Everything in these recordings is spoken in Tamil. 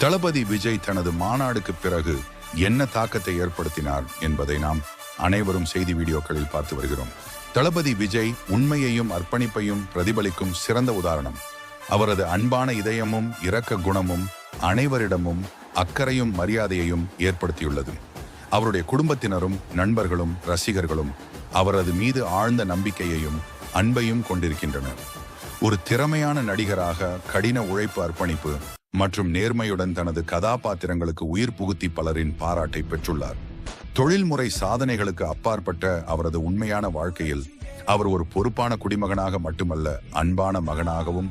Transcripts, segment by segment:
தளபதி விஜய் தனது மாநாடுக்கு பிறகு என்ன தாக்கத்தை ஏற்படுத்தினார் என்பதை நாம் அனைவரும் செய்தி வீடியோக்களில் பார்த்து வருகிறோம். தளபதி விஜய் உண்மையையும் அர்ப்பணிப்பையும் பிரதிபலிக்கும் சிறந்த உதாரணம். அவரது அன்பான இதயமும் இரக்க குணமும் அனைவரிடமும் அக்கறையும் மரியாதையையும் ஏற்படுத்தியுள்ளது. அவருடைய குடும்பத்தினரும் நண்பர்களும் ரசிகர்களும் அவரது மீது ஆழ்ந்த நம்பிக்கையையும் அன்பையும் கொண்டிருக்கின்றனர். ஒரு திறமையான நடிகராக கடின உழைப்பு, அர்ப்பணிப்பு மற்றும் நேர்மையுடன் தனது கதாபாத்திரங்களுக்கு உயிர் புகுத்தி பலரின் பாராட்டை பெற்றுள்ளார். தொழில்முறை சாதனைகளுக்கு அப்பாற்பட்ட அவரது உண்மையான வாழ்க்கையில் அவர் ஒரு பொறுப்பான குடிமகனாக மட்டுமல்ல, அன்பான மகனாகவும்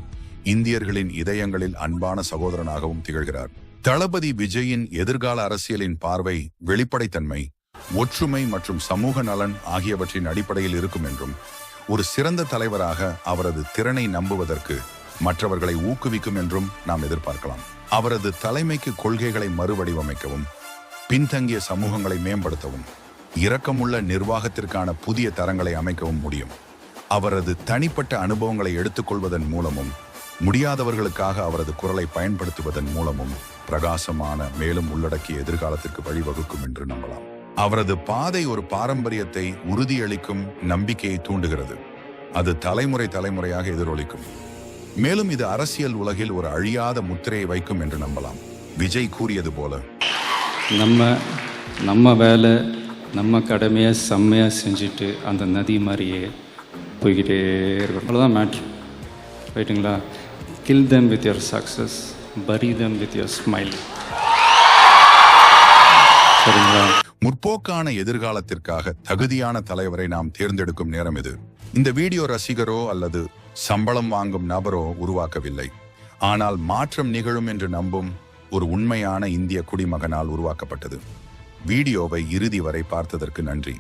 இந்தியர்களின் இதயங்களில் அன்பான சகோதரனாகவும் திகழ்கிறார். தளபதி விஜயின் எதிர்கால அரசியலின் பார்வை வெளிப்படைத்தன்மை, ஒற்றுமை மற்றும் சமூக நலன் ஆகியவற்றின் அடிப்படையில் இருக்கும் என்றும், ஒரு சிறந்த தலைவராக அவரது திறனை நம்புவதற்கு மற்றவர்களை ஊக்குவிக்கும் என்றும் நாம் எதிர்பார்க்கலாம். அவரது தலைமைக்கு கொள்கைகளை மறுவடிவமைக்கவும், பின்தங்கிய சமூகங்களை மேம்படுத்தவும், இரக்கமுள்ள நிர்வாகத்திற்கான புதிய தரங்களை அமைக்கவும் முடியும். அவரது தனிப்பட்ட அனுபவங்களை எடுத்துக்கொள்வதன் மூலமும், முடியாதவர்களுக்காக அவரது குரலை பயன்படுத்துவதன் மூலமும் பிரகாசமான மேலும் உள்ளடக்கிய எதிர்காலத்திற்கு வழிவகுக்கும் என்று நம்பலாம். அவரது பாதை ஒரு பாரம்பரியத்தை உறுதியளிக்கும் நம்பிக்கையை தூண்டுகிறது. அது தலைமுறையாக எதிரொலிக்கும். மேலும் இது அரசியல் உலகில் ஒரு அழியாத முத்திரையை வைக்கும் என்று நம்பலாம். விஜய் கூறியது போல, நம்ம வேலை, நம்ம கடமையை செம்மையாக செஞ்சுட்டு அந்த நதி மாதிரியே போய்கிட்டே இருக்கணும். அவ்வளோதான் மேட்ரு, ரைட்டுங்களா? Kill them with your success, bury them with your smile. சரிங்களா? முற்போக்கான எதிர்காலத்திற்காக தகுதியான தலைவரை நாம் தேர்ந்தெடுக்கும் நேரம் இது. இந்த வீடியோ ரசிகரோ அல்லது சம்பளம் வாங்கும் நபரோ உருவாக்கவில்லை, ஆனால் மாற்றம் நிகழும் என்று நம்பும் ஒரு உண்மையான இந்திய குடிமகனால் உருவாக்கப்பட்டது. வீடியோவை இறுதி வரை பார்த்ததற்கு நன்றி.